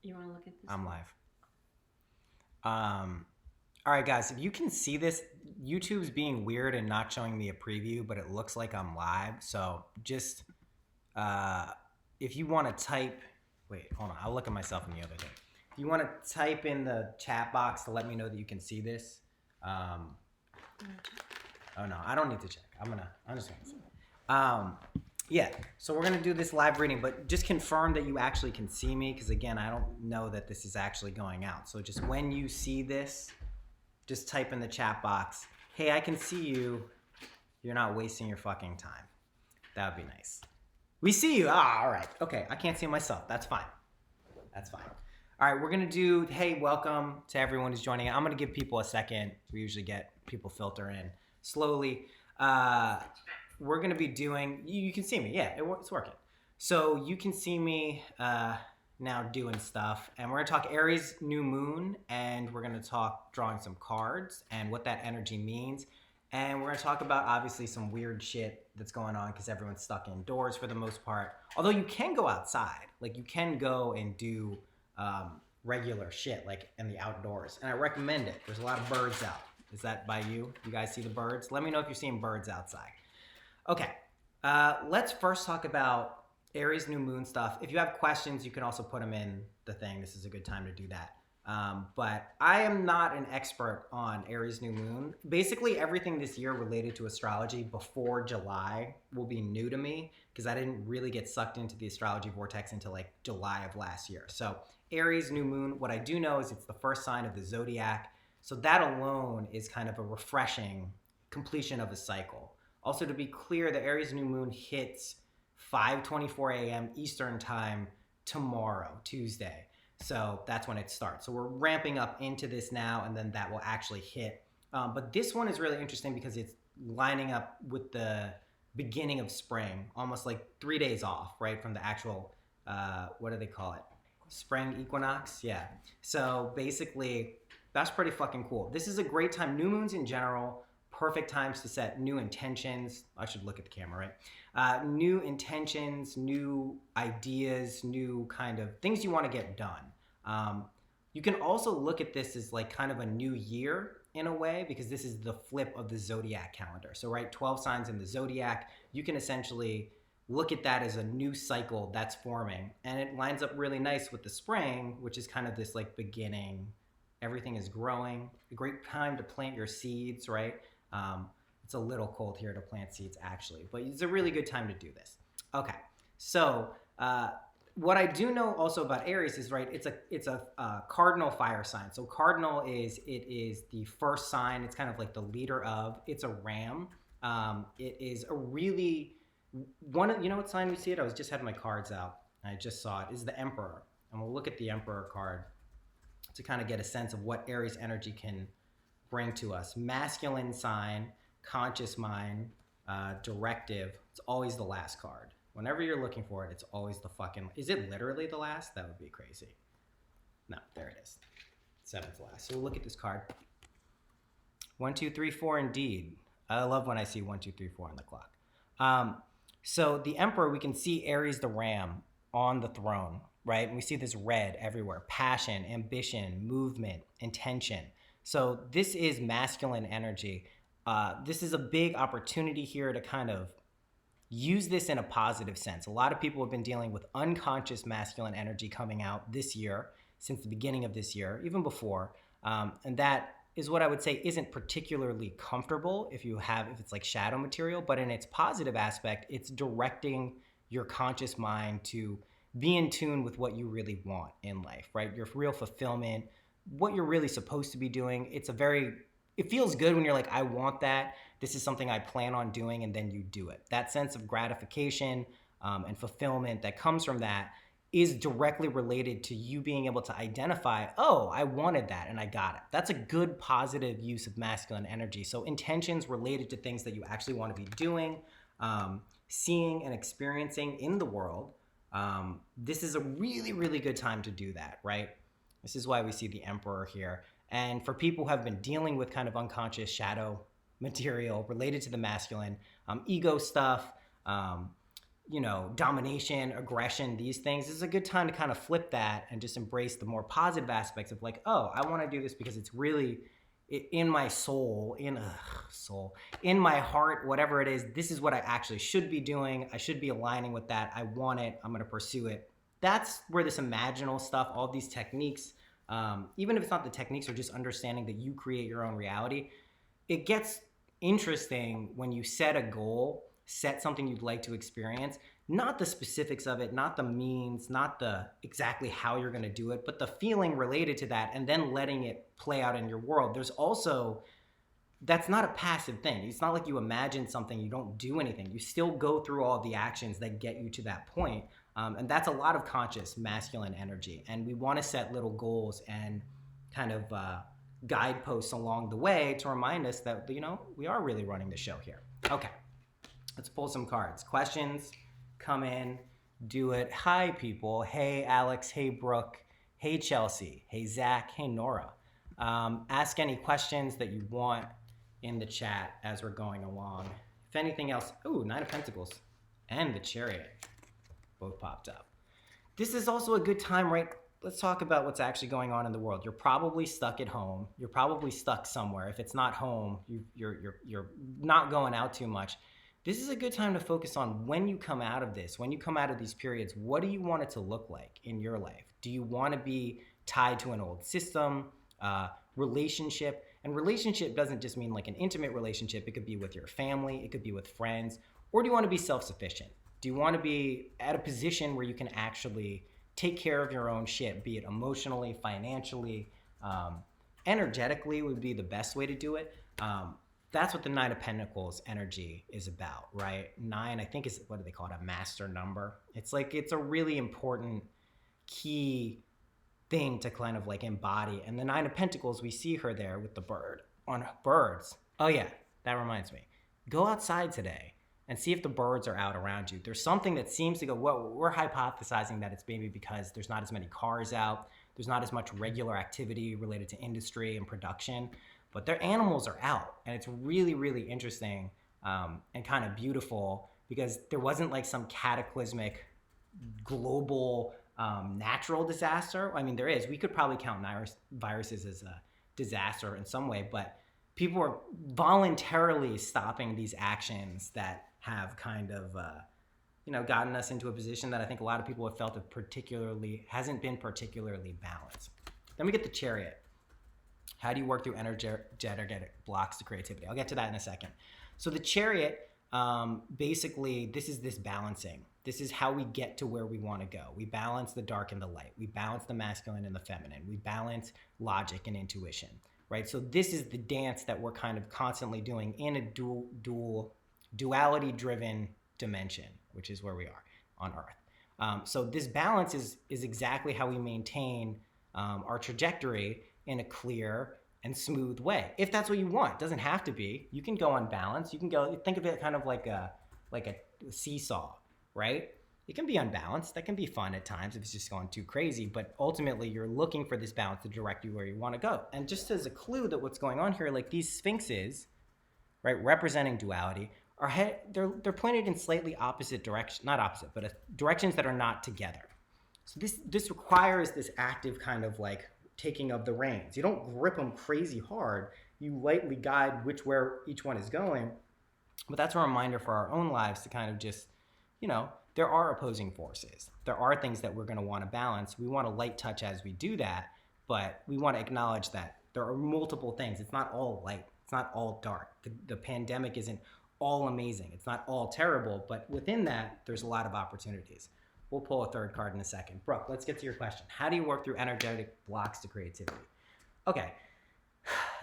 You want to look at this? I'm live. All right, guys. If you can see this, YouTube's being weird and not showing me a preview, but it looks like I'm live. So just uh, if you want to type, wait, hold on. I'll look at myself in the other thing. If you want to type in the chat box to let me know that you can see this. Oh no, I don't need to check. I'm just gonna see. Um, yeah, so we're gonna do this live reading, but just confirm that you actually can see me, because again, I don't know that this is actually going out. So just when you see this, just type in the chat box, hey, I can see you. You're not wasting your fucking time. That would be nice. We see you. Ah, all right. Okay, I can't see myself. That's fine. That's fine. All right, we're gonna do. Hey, welcome to everyone who's joining. I'm gonna give people a second. We usually get people filter in slowly. Uh, we're gonna be doing. You can see me. Yeah, it's working. So you can see me now doing stuff, and we're gonna talk Aries new moon, and we're gonna talk drawing some cards and what that energy means. And we're going to talk about obviously some weird shit that's going on because everyone's stuck indoors for the most part. Although you can go outside, like you can go and do regular shit, like in the outdoors. And I recommend it. There's a lot of birds out. Is that by you? You guys see the birds? Let me know if you're seeing birds outside. Okay, let's first talk about Aries new moon stuff. If you have questions, you can also put them in the thing. This is a good time to do that. But I am not an expert on Aries new moon. Basically, everything this year related to astrology before July will be new to me because I didn't really get sucked into the astrology vortex until like July of last year. So, Aries new moon, what I do know is it's the first sign of the zodiac. So, that alone is kind of a refreshing completion of a cycle. Also, to be clear, the Aries new moon hits 5:24 a.m. Eastern time tomorrow, Tuesday. So that's when it starts. So we're ramping up into this now, and then that will actually hit. But this one is really interesting because it's lining up with the beginning of spring, almost like 3 days off, right, from the actual, what do they call it? Spring equinox? Yeah. So basically, that's pretty fucking cool. This is a great time. New moons in general, perfect times to set new intentions. I should look at the camera, right? New intentions, new ideas, new kind of things you want to get done. Um, you can also look at this as like kind of a new year in a way because this is the flip of the zodiac calendar. So, right, 12 signs in the zodiac, you can essentially look at that as a new cycle that's forming. And it lines up really nice with the spring, which is kind of this like beginning. Everything is growing. A great time to plant your seeds, right? Um, it's a little cold here to plant seeds actually, but it's a really good time to do this. Okay, so what I do know also about Aries is right. It's a cardinal fire sign. So cardinal is the first sign. It's kind of like the leader of. It's a ram. It is a really one. You know what sign we see it? I was just had my cards out. I just saw it. Is the Emperor, and we'll look at the Emperor card to kind of get a sense of what Aries energy can bring to us. Masculine sign, conscious mind, directive. It's always the last card. Whenever you're looking for it, it's always the fucking. Is it literally the last? That would be crazy. No, there it is. Seventh last. So we'll look at this card. 1, 2, 3, 4, indeed. I love when I see 1, 2, 3, 4 on the clock. So the Emperor, we can see Aries the Ram on the throne, right? And we see this red everywhere: passion, ambition, movement, intention. So this is masculine energy. This is a big opportunity here to kind of use this in a positive sense. A lot of people have been dealing with unconscious masculine energy coming out this year, since the beginning of this year, even before. And that is what I would say isn't particularly comfortable if it's like shadow material, but in its positive aspect, it's directing your conscious mind to be in tune with what you really want in life, right? Your real fulfillment, what you're really supposed to be doing. It feels good when you're like, I want that. This is something I plan on doing, and then you do it. That sense of gratification and fulfillment that comes from that is directly related to you being able to identify, oh, I wanted that and I got it. That's a good positive use of masculine energy. So intentions related to things that you actually want to be doing, seeing and experiencing in the world. This is a really, really good time to do that, right? This is why we see the Emperor here. And for people who have been dealing with kind of unconscious shadow material related to the masculine, ego stuff, domination, aggression, these things. This is a good time to kind of flip that and just embrace the more positive aspects of like, oh, I want to do this because it's really in my soul, in my heart, whatever it is. This is what I actually should be doing. I should be aligning with that. I want it. I'm going to pursue it. That's where this imaginal stuff, all these techniques, even if it's not the techniques or just understanding that you create your own reality, it gets interesting when you set a goal, set something you'd like to experience, not the specifics of it, not the means, not the exactly how you're going to do it, but the feeling related to that, and then letting it play out in your world. There's also, that's not a passive thing. It's not like you imagine something, you don't do anything. You still go through all the actions that get you to that point. And that's a lot of conscious masculine energy. And we want to set little goals and kind of guideposts along the way to remind us that, we are really running the show here. Okay, let's pull some cards. Questions, come in, do it. Hi, people. Hey, Alex. Hey, Brooke. Hey, Chelsea. Hey, Zach. Hey, Nora. Ask any questions that you want in the chat as we're going along. If anything else, ooh, Nine of Pentacles and the Chariot both popped up. This is also a good time, right? Let's talk about what's actually going on in the world. You're probably stuck at home. You're probably stuck somewhere. If it's not home, you're not going out too much. This is a good time to focus on when you come out of this, when you come out of these periods, what do you want it to look like in your life? Do you want to be tied to an old system, relationship? And relationship doesn't just mean like an intimate relationship. It could be with your family. It could be with friends. Or do you want to be self-sufficient? Do you want to be at a position where you can actually take care of your own shit, be it emotionally, financially, energetically would be the best way to do it. That's what the Nine of Pentacles energy is about, right? 9, I think, is, what do they call it, a master number. It's like, it's a really important key thing to kind of like embody. And the Nine of Pentacles, we see her there with the bird on birds. Oh yeah, that reminds me. Go outside today and see if the birds are out around you. There's something that seems to go, well, we're hypothesizing that it's maybe because there's not as many cars out, there's not as much regular activity related to industry and production, but their animals are out. And it's really, really interesting and kind of beautiful because there wasn't like some cataclysmic global natural disaster. I mean, there is. We could probably count viruses as a disaster in some way, but people are voluntarily stopping these actions that have kind of, gotten us into a position that I think a lot of people have felt hasn't been particularly balanced. Then we get the Chariot. How do you work through energetic blocks to creativity? I'll get to that in a second. So the Chariot, basically, this is this balancing. This is how we get to where we want to go. We balance the dark and the light. We balance the masculine and the feminine. We balance logic and intuition, right? So this is the dance that we're kind of constantly doing in a duality-driven dimension, which is where we are on Earth. So this balance is exactly how we maintain our trajectory in a clear and smooth way. If that's what you want, it doesn't have to be. You can go unbalanced. You can go, think of it kind of like a seesaw, right? It can be unbalanced. That can be fun at times if it's just going too crazy, but ultimately you're looking for this balance to direct you where you want to go. And just as a clue that what's going on here, like these sphinxes, right, representing duality, they're pointed in slightly opposite direction, not opposite, but directions that are not together. So this requires this active kind of like taking of the reins. You don't grip them crazy hard. You lightly guide where each one is going. But that's a reminder for our own lives to kind of just, there are opposing forces. There are things that we're going to want to balance. We want to light touch as we do that, but we want to acknowledge that there are multiple things. It's not all light. It's not all dark. The pandemic isn't all amazing. It's not all terrible, but within that, there's a lot of opportunities. We'll pull a third card in a second. Brooke, let's get to your question. How do you work through energetic blocks to creativity? Okay.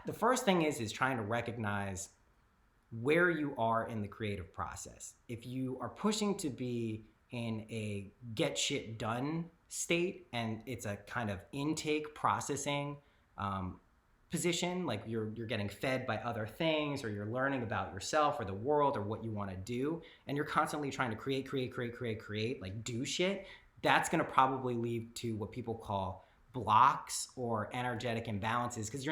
The first thing is trying to recognize where you are in the creative process. If you are pushing to be in a get shit done state and it's a kind of intake processing position, like you're getting fed by other things, or you're learning about yourself or the world or what you want to do, and you're constantly trying to create, like do shit, that's going to probably lead to what people call blocks or energetic imbalances, because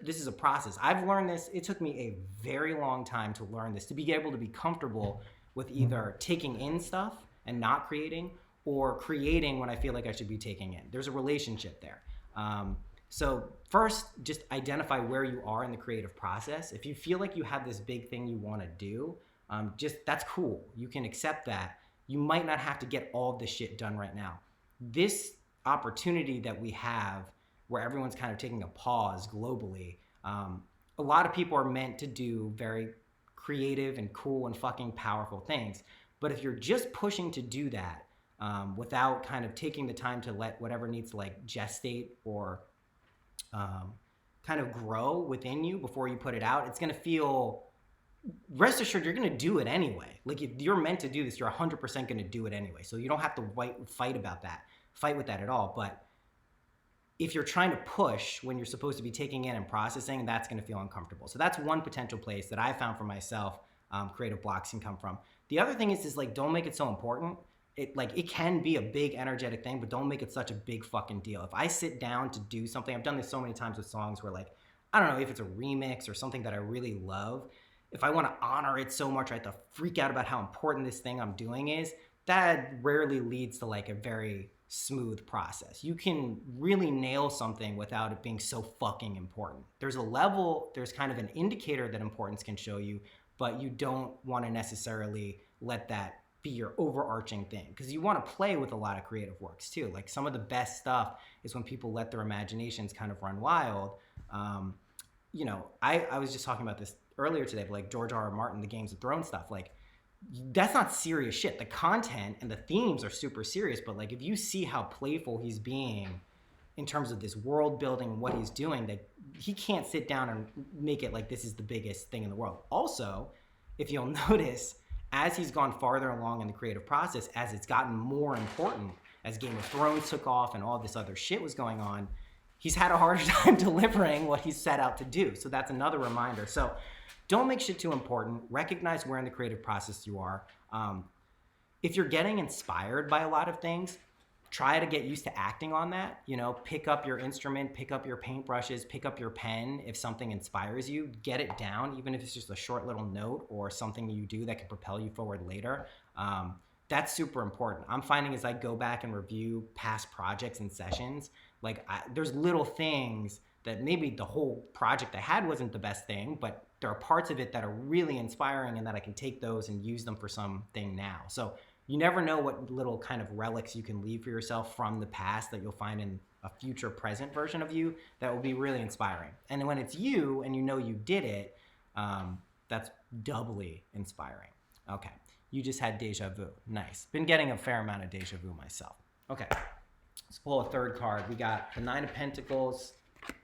this is a process. I've learned this. It took me a very long time to learn this, to be able to be comfortable with either taking in stuff and not creating, or creating when I feel like I should be taking in. There's a relationship there. So first, just identify where you are in the creative process. If you feel like you have this big thing you want to do, just that's cool. You can accept that. You might not have to get all of this shit done right now. This opportunity that we have, where everyone's kind of taking a pause globally, a lot of people are meant to do very creative and cool and fucking powerful things. But if you're just pushing to do that without kind of taking the time to let whatever needs to like gestate or kind of grow within you before you put it out, it's going to feel, rest assured, you're going to do it anyway. Like if you're meant to do this, you're 100% going to do it anyway. So you don't have to fight with that at all. But if you're trying to push when you're supposed to be taking in and processing, that's going to feel uncomfortable. So that's one potential place that I found for myself creative blocks can come from. The other thing is like, don't make it so important. It can be a big energetic thing, but don't make it such a big fucking deal. If I sit down to do something, I've done this so many times with songs where like, I don't know if it's a remix or something that I really love. If I want to honor it so much, I have to freak out about how important this thing I'm doing is. That rarely leads to like a very smooth process. You can really nail something without it being so fucking important. There's a level, there's kind of an indicator that importance can show you, but you don't want to necessarily let that be your overarching thing, because you want to play with a lot of creative works too. Like some of the best stuff is when people let their imaginations kind of run wild. You know, I was just talking about this earlier today, but like George R.R. Martin, the Games of Thrones stuff, like that's not serious shit. The content and the themes are super serious, but like if you see how playful he's being in terms of this world building and what he's doing, that he can't sit down and make it like this is the biggest thing in the world. Also, if you'll notice, as he's gone farther along in the creative process, as it's gotten more important, as Game of Thrones took off and all this other shit was going on, he's had a harder time delivering what he's set out to do. So that's another reminder. So don't make shit too important. Recognize where in the creative process you are. If you're getting inspired by a lot of things, try to get used to acting on that. You know, pick up your instrument, pick up your paintbrushes, pick up your pen. If something inspires you, get it down, even if it's just a short little note or something you do that can propel you forward later. That's super important. I'm finding as I go back and review past projects and sessions, like there's little things that maybe the whole project I had wasn't the best thing, but there are parts of it that are really inspiring and that I can take those and use them for something now. So you never know what little kind of relics you can leave for yourself from the past that you'll find in a future present version of you that will be really inspiring. And when it's you and you know you did it, that's doubly inspiring. Okay, you just had deja vu. Nice. Been getting a fair amount of deja vu myself. Okay, let's pull a third card. We got the Nine of Pentacles,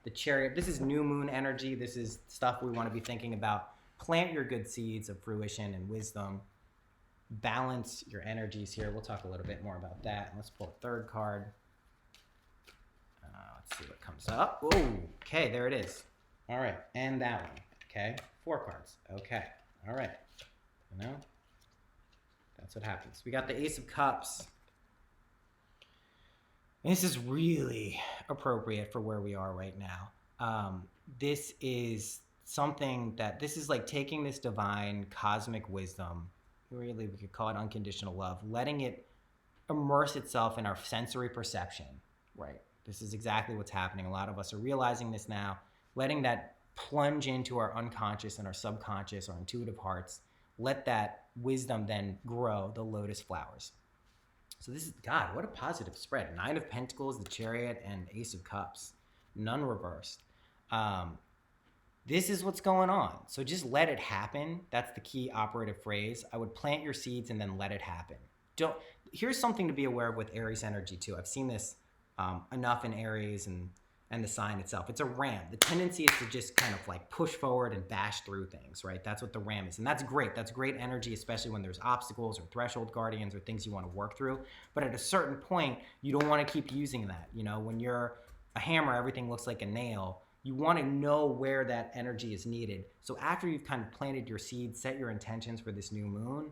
the Chariot. This is new moon energy. This is stuff we want to be thinking about. Plant your good seeds of fruition and wisdom. Balance your energies here. We'll talk a little bit more about that. Let's pull a third card. Let's see what comes up. Oh, okay, there it is. All right, and that one. Okay, 4 cards. Okay, all right. You know, that's what happens. We got the Ace of Cups. This is really appropriate for where we are right now. This is something that, this is like taking this divine cosmic wisdom, really we could call it unconditional love, letting it immerse itself in our sensory perception, right? This is exactly what's happening. A lot of us are realizing this now, letting that plunge into our unconscious and our subconscious, our intuitive hearts, let that wisdom then grow the lotus flowers. So this is, God, what a positive spread. 9 of Pentacles, the Chariot, and Ace of Cups. None reversed. This is what's going on. So just let it happen. That's the key operative phrase. I would plant your seeds and then let it happen. Here's something to be aware of with Aries energy too. I've seen this enough in Aries and the sign itself. It's a ram. The tendency is to just kind of like push forward and bash through things, right? That's what the ram is. And that's great. That's great energy, especially when there's obstacles or threshold guardians or things you want to work through. But at a certain point, you don't want to keep using that. You know, when you're a hammer, everything looks like a nail. You want to know where that energy is needed. So after you've kind of planted your seeds, set your intentions for this new moon,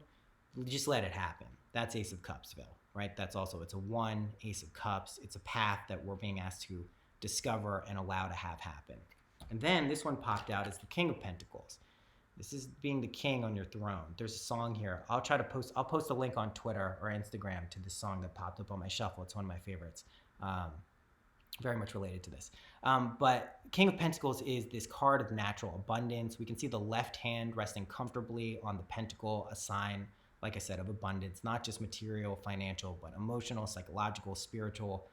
just let it happen. That's Ace of Cupsville, right? That's also, it's a 1 Ace of Cups. It's a path that we're being asked to discover and allow to have happen. And then this one popped out as the King of Pentacles. This is being the king on your throne. There's a song here. I'll post a link on Twitter or Instagram to this song that popped up on my shuffle. It's one of my favorites. Very much related to this. But King of Pentacles is this card of natural abundance. We can see the left hand resting comfortably on the pentacle, a sign, like I said, of abundance, not just material, financial, but emotional, psychological, spiritual,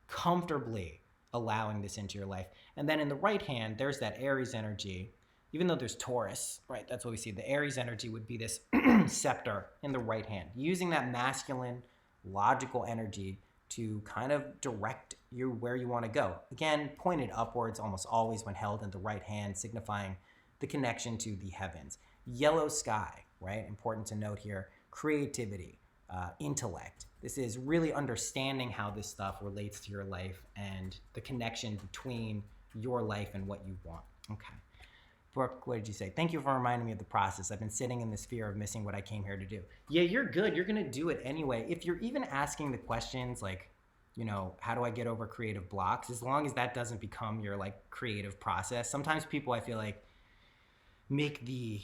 comfortably allowing this into your life. And then in the right hand, there's that Aries energy. Even though there's Taurus, right? That's what we see. The Aries energy would be this scepter in the right hand, using that masculine, logical energy to kind of direct you where you want to go. Again, pointed upwards almost always when held in the right hand, signifying the connection to the heavens. Yellow sky, right? Important to note here. Creativity, intellect. This is really understanding how this stuff relates to your life and the connection between your life and what you want. Okay. Brooke, what did you say? Thank you for reminding me of the process. I've been sitting in this fear of missing what I came here to do. Yeah, you're good. You're going to do it anyway. If you're even asking the questions like, how do I get over creative blocks? As long as that doesn't become your creative process. Sometimes people, I feel like, make the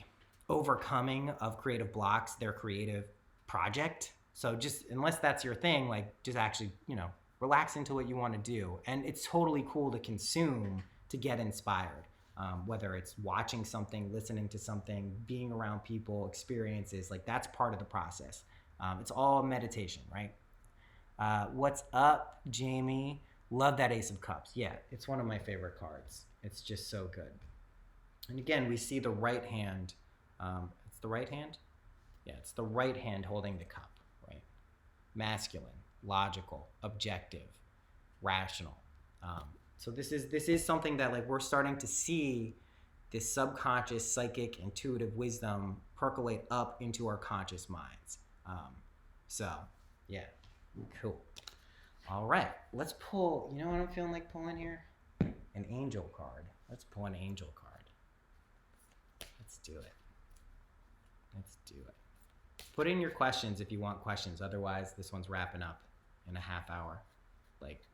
overcoming of creative blocks their creative project. So just, unless that's your thing, just actually, relax into what you want to do. And it's totally cool to consume to get inspired. Whether it's watching something, listening to something, being around people, experiences, that's part of the process. It's all meditation, right? What's up, Jamie? Love that Ace of Cups. Yeah, it's one of my favorite cards. It's just so good. And again, we see the right hand. It's the right hand? Yeah, it's the right hand holding the cup, right? Masculine, logical, objective, rational. So this is something that we're starting to see this subconscious, psychic, intuitive wisdom percolate up into our conscious minds. So yeah, cool. All right, let's pull. You know what I'm feeling like pulling here? An angel card. Let's pull an angel card. Let's do it. Let's do it. Put in your questions if you want questions. Otherwise, this one's wrapping up in a half hour,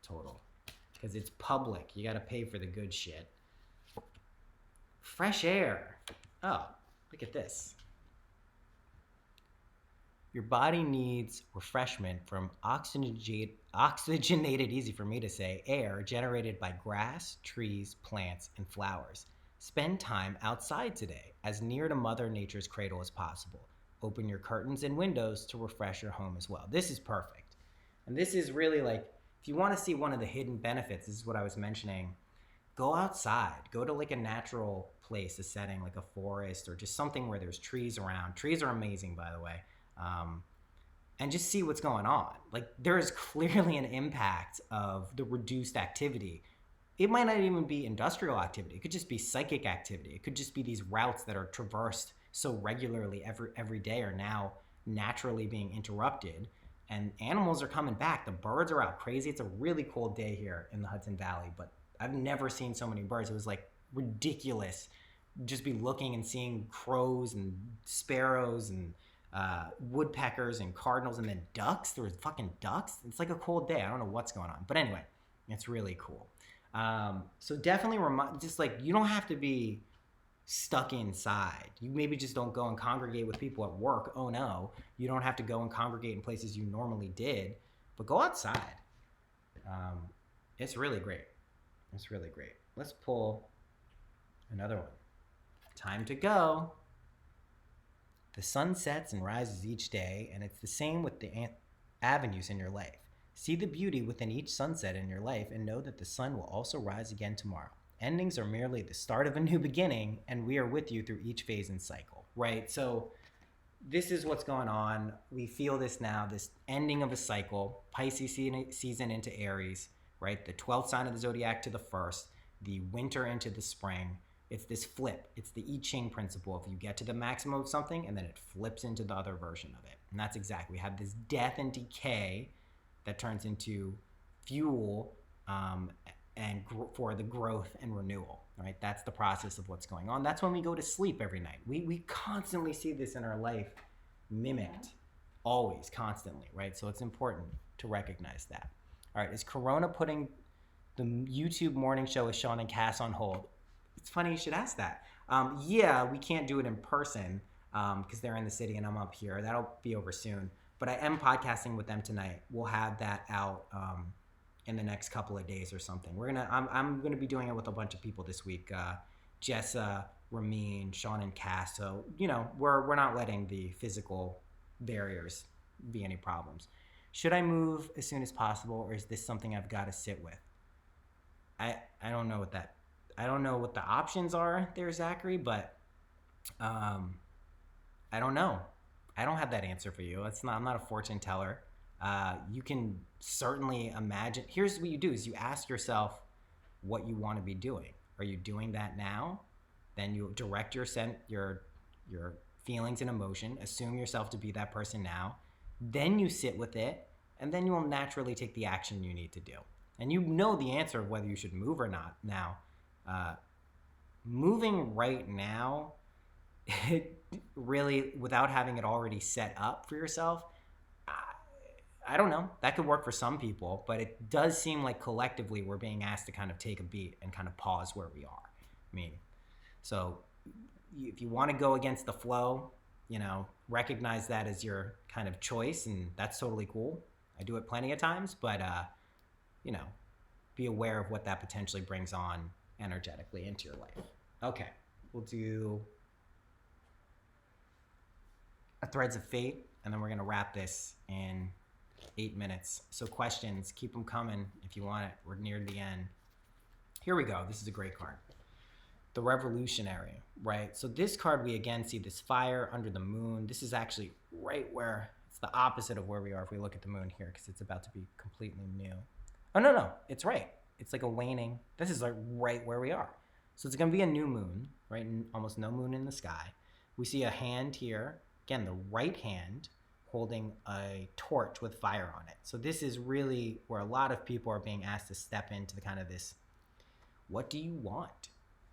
total. Because it's public. You got to pay for the good shit. Fresh air. Oh, look at this. Your body needs refreshment from oxygenated, easy for me to say, air generated by grass, trees, plants, and flowers. Spend time outside today, as near to Mother Nature's cradle as possible. Open your curtains and windows to refresh your home as well. This is perfect. And this is really if you want to see one of the hidden benefits, this is what I was mentioning, go outside. Go to a natural place, a setting like a forest or just something where there's trees around. Trees are amazing, by the way. And just see what's going on. There is clearly an impact of the reduced activity. It might not even be industrial activity. It could just be psychic activity. It could just be these routes that are traversed so regularly every day are now naturally being interrupted. And animals are coming back. The birds are out crazy. It's a really cool day here in the Hudson Valley, but I've never seen so many birds. It was ridiculous. Just be looking and seeing crows and sparrows and woodpeckers and cardinals and then ducks. There was fucking ducks. It's a cold day. I don't know what's going on. But anyway, it's really cool. So definitely you don't have to be stuck inside. You maybe just don't go and congregate with people at work. Oh no, you don't have to go and congregate in places you normally did, but go outside. It's really great. It's really great. Let's pull another one. Time to go. The sun sets and rises each day, and it's the same with the avenues in your life. See the beauty within each sunset in your life and know that the sun will also rise again tomorrow. Endings are merely the start of a new beginning, and we are with you through each phase and cycle, right? So this is what's going on. We feel this now, this ending of a cycle, Pisces season into Aries, right? The 12th sign of the zodiac to the 1st, the winter into the spring. It's this flip. It's the I Ching principle. If you get to the maximum of something, and then it flips into the other version of it. And that's exactly, we have this death and decay that turns into fuel for the growth and renewal, right? That's the process of what's going on. That's when we go to sleep every night. We constantly see this in our life mimicked, always, constantly, right? So it's important to recognize that. All right, is Corona putting the YouTube morning show with Sean and Cass on hold? It's funny you should ask that. Yeah, we can't do it in person because they're in the city and I'm up here. That'll be over soon. But I am podcasting with them tonight. We'll have that out in the next couple of days or something. I'm gonna be doing it with a bunch of people this week. Jessa, Ramin, Sean, and Cass. So we're not letting the physical barriers be any problems. Should I move as soon as possible, or is this something I've got to sit with? I don't know I don't know what the options are there, Zachary, but I don't know. I don't have that answer for you. I'm not a fortune teller. You can certainly imagine. Here's what you do: is you ask yourself what you want to be doing. Are you doing that now? Then you direct your feelings and emotion. Assume yourself to be that person now. Then you sit with it, and then you will naturally take the action you need to do. And you know the answer of whether you should move or not. Now, moving right now, really, without having it already set up for yourself, I don't know. That could work for some people, but it does seem like collectively we're being asked to kind of take a beat and kind of pause where we are. I mean, so if you want to go against the flow, recognize that as your kind of choice, and that's totally cool. I do it plenty of times, but be aware of what that potentially brings on energetically into your life. Okay, we'll do a Threads of Fate, and then we're going to wrap this in 8 minutes. So questions, keep them coming if you want it. We're near the end. Here we go. This is a great card. The Revolutionary, right? So this card, we again see this fire under the moon. This is actually right where, it's the opposite of where we are if we look at the moon here, because it's about to be completely new. Oh, no, it's right. It's like a waning. This is like right where we are. So it's going to be a new moon, right? Almost no moon in the sky. We see a hand here. Again, the right hand holding a torch with fire on it. So this is really where a lot of people are being asked to step into the kind of this, what do you want?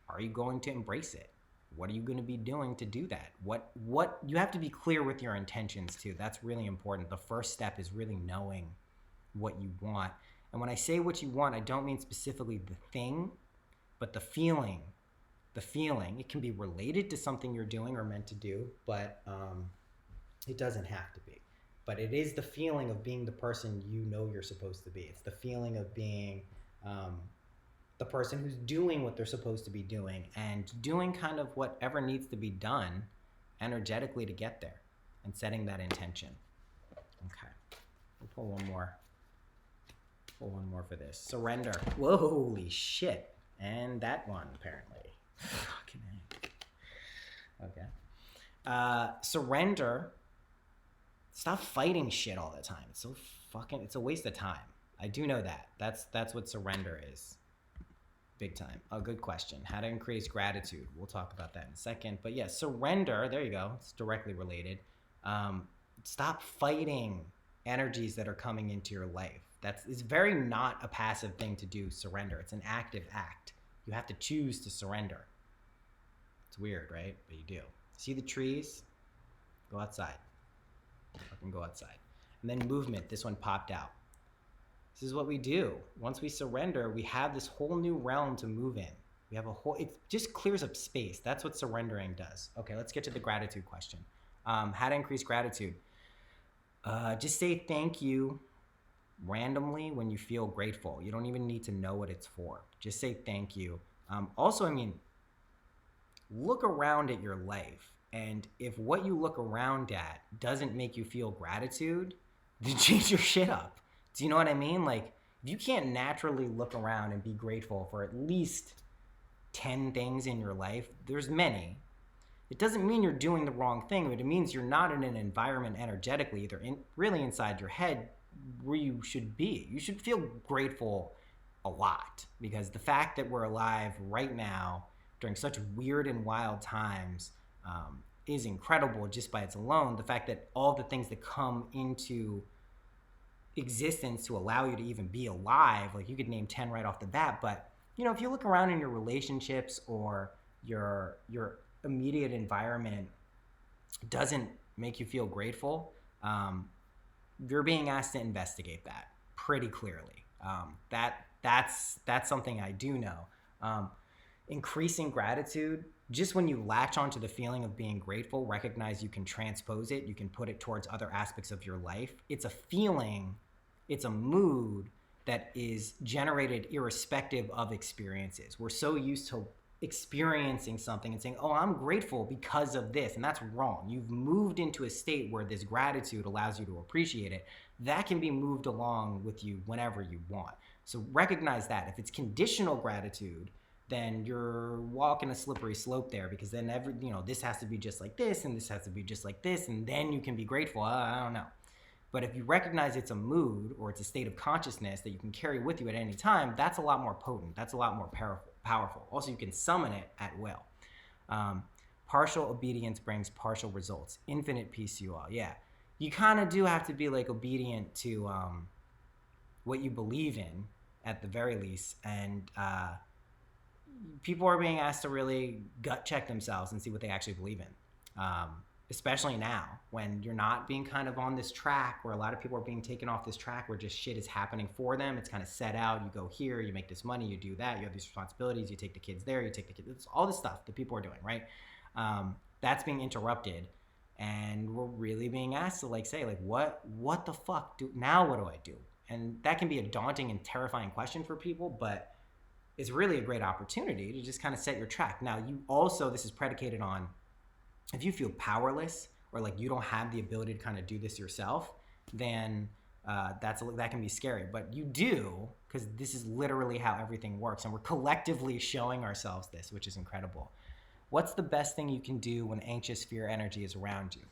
Are you going to embrace it? What are you going to be doing to do that? What you have to be clear with your intentions too. That's really important. The first step is really knowing what you want. And when I say what you want, I don't mean specifically the thing, but the feeling. The feeling. It can be related to something you're doing or meant to do, but it doesn't have to be. But it is the feeling of being the person you know you're supposed to be. It's the feeling of being the person who's doing what they're supposed to be doing and doing kind of whatever needs to be done energetically to get there and setting that intention. Okay. We'll pull one more. Pull one more for this. Surrender. Whoa, holy shit. And that one, apparently. Fucking A. Okay. Surrender. Stop fighting shit all the time. It's a waste of time. I do know that. That's what surrender is. Big time. Oh, good question. How to increase gratitude. We'll talk about that in a second. But yeah, surrender. There you go. It's directly related. Stop fighting energies that are coming into your life. It's very not a passive thing to do, surrender. It's an active act. You have to choose to surrender. It's weird, right? But you do. See the trees? Go outside. Fucking go outside. And then movement. This one popped out. This is what we do. Once we surrender, we have this whole new realm to move in. We have it just clears up space. That's what surrendering does. Okay, let's get to the gratitude question. How to increase gratitude. Just say thank you randomly when you feel grateful. You don't even need to know what it's for. Just say thank you. Also, look around at your life. And if what you look around at doesn't make you feel gratitude, then change your shit up. Do you know what I mean? Like, if you can't naturally look around and be grateful for at least 10 things in your life, there's many. It doesn't mean you're doing the wrong thing, but it means you're not in an environment energetically, really inside your head, where you should be. You should feel grateful a lot, because the fact that we're alive right now during such weird and wild times is incredible just by its alone. The fact that all the things that come into existence to allow you to even be alive, like you could name 10 right off the bat, but if you look around in your relationships or your immediate environment doesn't make you feel grateful, you're being asked to investigate that pretty clearly. That's something I do know. increasing gratitude, just when you latch onto the feeling of being grateful, recognize you can transpose it, you can put it towards other aspects of your life. It's a feeling, it's a mood that is generated irrespective of experiences. We're so used to experiencing something and saying, oh, I'm grateful because of this. And that's wrong. You've moved into a state where this gratitude allows you to appreciate it. That can be moved along with you whenever you want. So recognize that. If it's conditional gratitude, then you're walking a slippery slope there, because then this has to be just like this and this has to be just like this, and then you can be grateful. I don't know. But if you recognize it's a mood or it's a state of consciousness that you can carry with you at any time, that's a lot more potent. That's a lot more powerful. Also, you can summon it at will. Partial obedience brings partial results. Infinite peace to you all. Yeah. You kind of do have to be like obedient to what you believe in at the very least. And people are being asked to really gut check themselves and see what they actually believe in. Especially now when you're not being kind of on this track where a lot of people are being taken off this track where just shit is happening for them. It's kind of set out. You go here, you make this money, you do that, you have these responsibilities, you take the kids there, you take the kids, it's all this stuff that people are doing, right? That's being interrupted, and we're really being asked to like say like, what the fuck now what do I do? And that can be a daunting and terrifying question for people, but it's really a great opportunity to just kind of set your track. Now, you also, this is predicated on, if you feel powerless or like you don't have the ability to kind of do this yourself, then that can be scary. But you do, because this is literally how everything works, and we're collectively showing ourselves this, which is incredible. What's the best thing you can do when anxious fear energy is around you?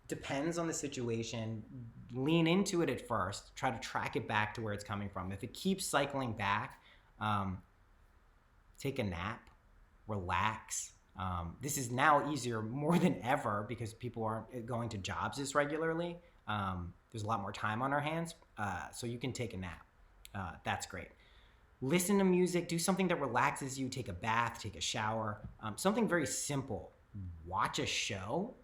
Depends on the situation. Lean into it at first. Try to track it back to where it's coming from. If it keeps cycling back, take a nap, relax. This is now easier more than ever because people aren't going to jobs as regularly. There's a lot more time on our hands, so you can take a nap. That's great. Listen to music, do something that relaxes you, take a bath, take a shower, something very simple. Watch a show.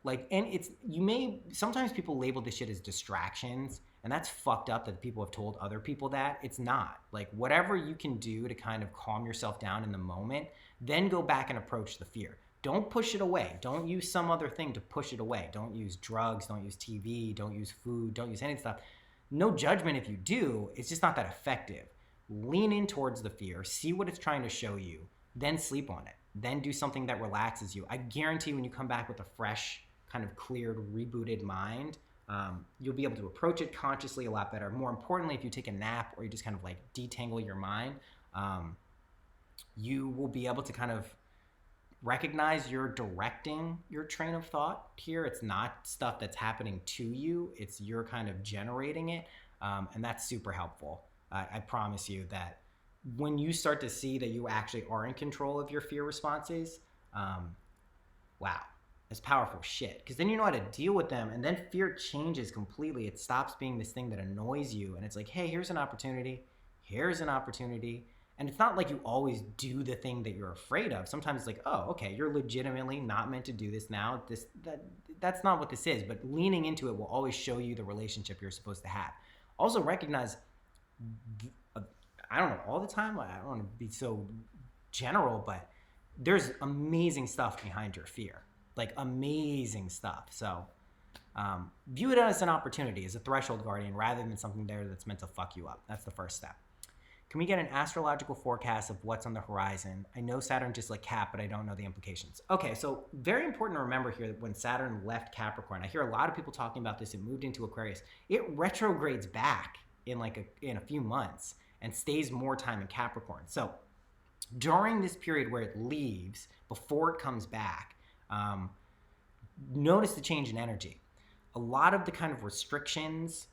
Sometimes people label this shit as distractions, and that's fucked up that people have told other people that. It's not. Like, whatever you can do to kind of calm yourself down in the moment, then go back and approach the fear. Don't push it away. Don't use some other thing to push it away. Don't use drugs, don't use TV, don't use food, don't use any stuff. No judgment if you do, it's just not that effective. Lean in towards the fear, see what it's trying to show you, then sleep on it. Then do something that relaxes you. I guarantee when you come back with a fresh, kind of cleared, rebooted mind, you'll be able to approach it consciously a lot better. More importantly, if you take a nap or you just kind of like detangle your mind, you will be able to kind of recognize you're directing your train of thought here. It's not stuff that's happening to you. It's you're kind of generating it. And that's super helpful. I promise you that when you start to see that you actually are in control of your fear responses, wow, it's powerful shit. Because then you know how to deal with them, and then fear changes completely. It stops being this thing that annoys you, and it's like, hey, here's an opportunity. Here's an opportunity. And it's not like you always do the thing that you're afraid of. Sometimes it's like, oh, okay, you're legitimately not meant to do this now. That's not what this is. But leaning into it will always show you the relationship you're supposed to have. Also recognize, I don't know, all the time, I don't want to be so general, but there's amazing stuff behind your fear. Like, amazing stuff. So view it as an opportunity, as a threshold guardian, rather than something there that's meant to fuck you up. That's the first step. Can we get an astrological forecast of what's on the horizon? I know Saturn just like Cap, but I don't know the implications. Okay, so very important to remember here that when Saturn left Capricorn, I hear a lot of people talking about this, it moved into Aquarius. It retrogrades back in a few months and stays more time in Capricorn. So during this period where it leaves, before it comes back, notice the change in energy. A lot of the kind of restrictions,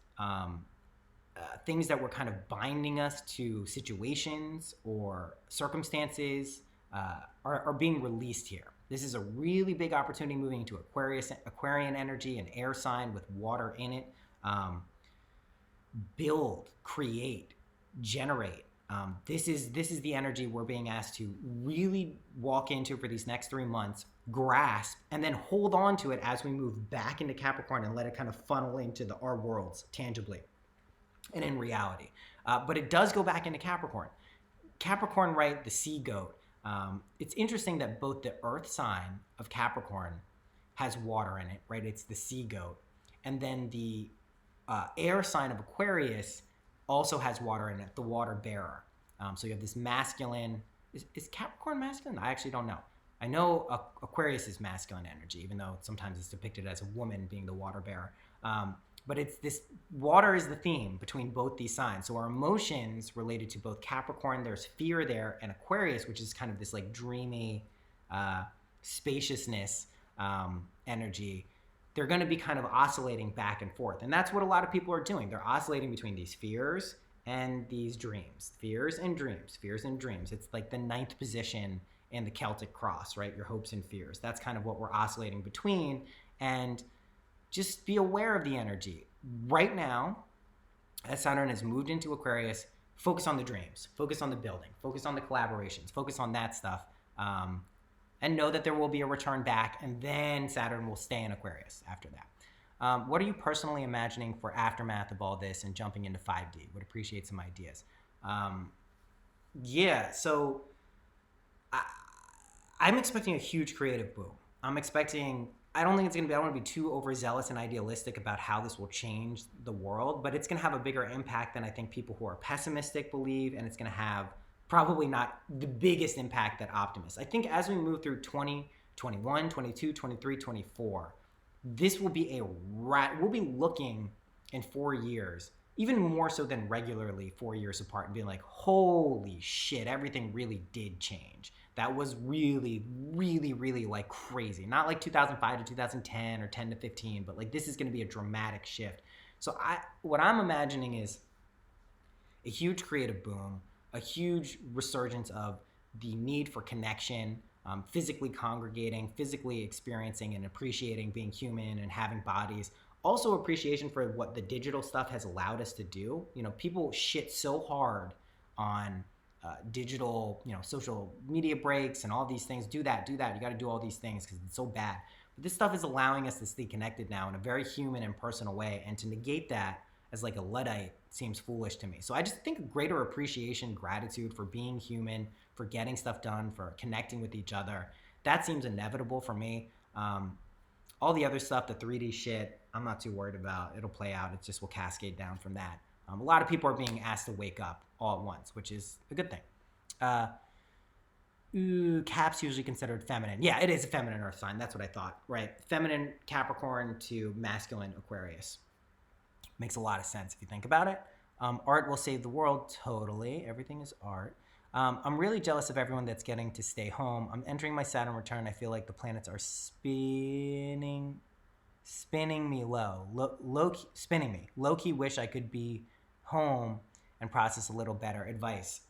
things that were kind of binding us to situations or circumstances are being released here. This is a really big opportunity moving into Aquarian energy, an air sign with water in it. Build, create, generate. This is the energy we're being asked to really walk into for these next 3 months, grasp, and then hold on to it as we move back into Capricorn and let it kind of funnel into our worlds tangibly and in reality. But it does go back into Capricorn. Capricorn, right, the sea goat, It's interesting that both the earth sign of Capricorn has water in it, right? It's the sea goat. And then the air sign of Aquarius also has water in it, the water bearer. So you have this masculine. Is Capricorn masculine? I actually don't know. I know Aquarius is masculine energy, even though sometimes it's depicted as a woman being the water bearer. But it's this water is the theme between both these signs. So our emotions related to both Capricorn, there's fear there, and Aquarius, which is kind of this like dreamy spaciousness energy. They're going to be kind of oscillating back and forth. And that's what a lot of people are doing. They're oscillating between these fears and these dreams. Fears and dreams, fears and dreams. It's like the ninth position in the Celtic cross, right? Your hopes and fears. That's kind of what we're oscillating between. And just be aware of the energy. Right now, as Saturn has moved into Aquarius, focus on the dreams, focus on the building, focus on the collaborations, focus on that stuff. And know that there will be a return back, and then Saturn will stay in Aquarius after that. What are you personally imagining for aftermath of all this and jumping into 5D? Would appreciate some ideas. So I'm expecting a huge creative boom. I don't think it's going to be, I don't want to be too overzealous and idealistic about how this will change the world, but it's going to have a bigger impact than I think people who are pessimistic believe, and it's going to have probably not the biggest impact that optimists. I think as we move through 20, 21, 22, 23, 24, this will be we'll be looking in 4 years, even more so than regularly 4 years apart, and being like, holy shit, everything really did change. That was really, really, really like crazy. Not like 2005 to 2010 or 10 to 15, but like this is going to be a dramatic shift. So what I'm imagining is a huge creative boom, a huge resurgence of the need for connection, physically congregating, physically experiencing and appreciating being human and having bodies. Also appreciation for what the digital stuff has allowed us to do. You know, people shit so hard on digital, social media breaks and all these things. Do that. You got to do all these things because it's so bad. But this stuff is allowing us to stay connected now in a very human and personal way. And to negate that as like a Luddite seems foolish to me. So I just think greater appreciation, gratitude for being human, for getting stuff done, for connecting with each other. That seems inevitable for me. All the other stuff, the 3D shit, I'm not too worried about. It'll play out. It just will cascade down from that. A lot of people are being asked to wake up all at once, which is a good thing. Cap's usually considered feminine. Yeah, it is a feminine earth sign. That's what I thought, right? Feminine Capricorn to masculine Aquarius. Makes a lot of sense if you think about it. Art will save the world. Totally. Everything is art. I'm really jealous of everyone that's getting to stay home. I'm entering my Saturn return. I feel like the planets are spinning me spinning me. Low-key wish I could be home and process a little better. Advice.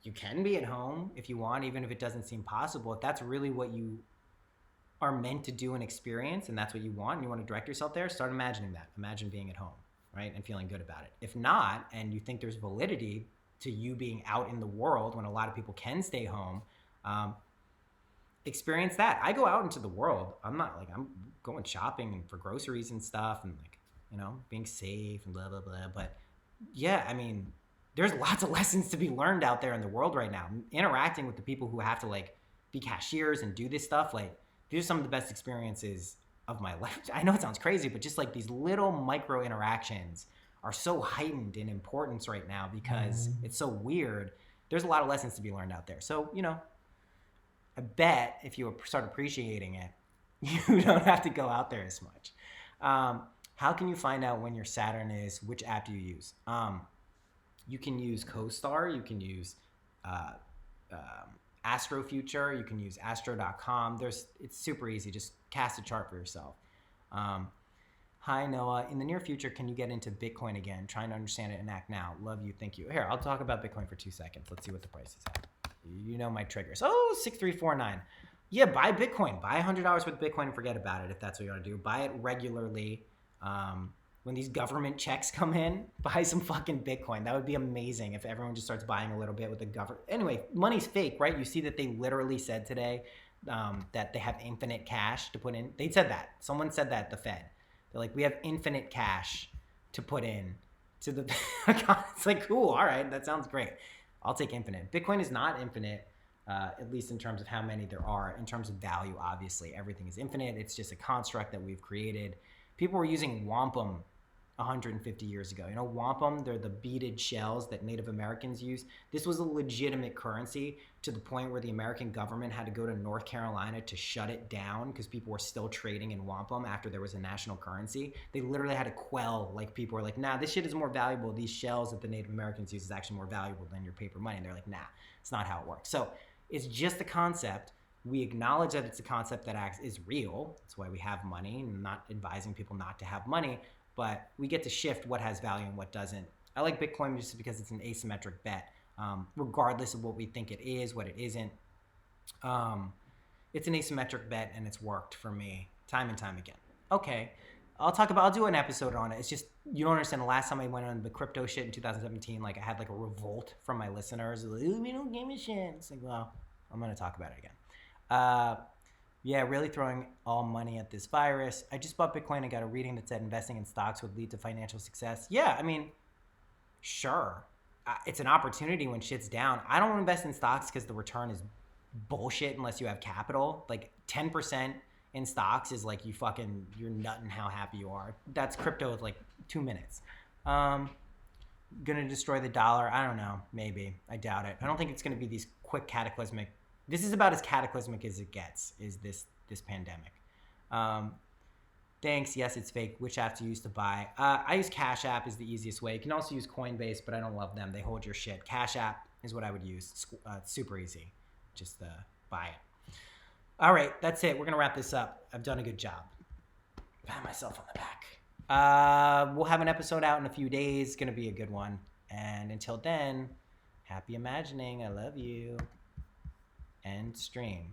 You can be at home if you want, even if it doesn't seem possible. If that's really what you are meant to do and experience, and that's what you want, and you want to direct yourself there, start imagining that. Imagine being at home, right? And feeling good about it. If not, and you think there's validity to you being out in the world when a lot of people can stay home, experience that. I go out into the world. I'm going shopping and for groceries and stuff and being safe and blah, blah, blah. But yeah, I mean, there's lots of lessons to be learned out there in the world right now. Interacting with the people who have to be cashiers and do this stuff, these are some of the best experiences of my life. I know it sounds crazy, but just these little micro interactions are so heightened in importance right now because it's so weird. There's a lot of lessons to be learned out there. So, I bet if you start appreciating it, you don't have to go out there as much. How can you find out when your Saturn is? Which app do you use? You can use CoStar. You can use Astrofuture. You can use astro.com. It's super easy. Just cast a chart for yourself. Hi, Noah. In the near future, can you get into Bitcoin again? Trying to understand it and act now. Love you. Thank you. Here, I'll talk about Bitcoin for 2 seconds. Let's see what the price is at. You know my triggers. 6349. Yeah, buy Bitcoin. Buy $100 worth of Bitcoin and forget about it if that's what you want to do. Buy it regularly. When these government checks come in, buy some fucking Bitcoin. That would be amazing if everyone just starts buying a little bit with the government. Anyway, money's fake, right? You see that they literally said today that they have infinite cash to put in. They said that. Someone said that at the Fed. They're like, we have infinite cash to put in to the account. It's like, cool, all right, that sounds great. I'll take infinite. Bitcoin is not infinite, at least in terms of how many there are. In terms of value, obviously, everything is infinite. It's just a construct that we've created. People were using wampum 150 years ago. You know, wampum, they're the beaded shells that Native Americans use. This was a legitimate currency to the point where the American government had to go to North Carolina to shut it down because people were still trading in wampum after there was a national currency. They literally had to quell, like, people were like, nah, this shit is more valuable. These shells that the Native Americans use is actually more valuable than your paper money. And they're like, nah, it's not how it works. So it's just a concept. We acknowledge that it's a concept that is real. That's why we have money, and I'm not advising people not to have money, but we get to shift what has value and what doesn't. I like Bitcoin just because it's an asymmetric bet, regardless of what we think it is, what it isn't. It's an asymmetric bet, and it's worked for me time and time again. Okay, I'll do an episode on it. It's just, you don't understand. The last time I went on the crypto shit in 2017, like, I had like a revolt from my listeners. Like, we don't give a shit. It's like, well, I'm gonna talk about it again. Yeah, really throwing all money at this virus. I just bought Bitcoin and got a reading that said investing in stocks would lead to financial success. Yeah, I mean, sure. It's an opportunity when shit's down. I don't invest in stocks because the return is bullshit unless you have capital. Like 10% in stocks is like you're nutting how happy you are. That's crypto with like 2 minutes. Gonna destroy the dollar? I don't know. Maybe. I doubt it. I don't think it's gonna be these quick cataclysmic. This is about as cataclysmic as it gets, is this pandemic. Thanks. Yes, it's fake. Which app to use to buy? I use Cash App is the easiest way. You can also use Coinbase, but I don't love them. They hold your shit. Cash App is what I would use. It's super easy. Just buy it. All right, that's it. We're going to wrap this up. I've done a good job. Pat myself on the back. We'll have an episode out in a few days. It's going to be a good one. And until then, happy imagining. I love you. End stream.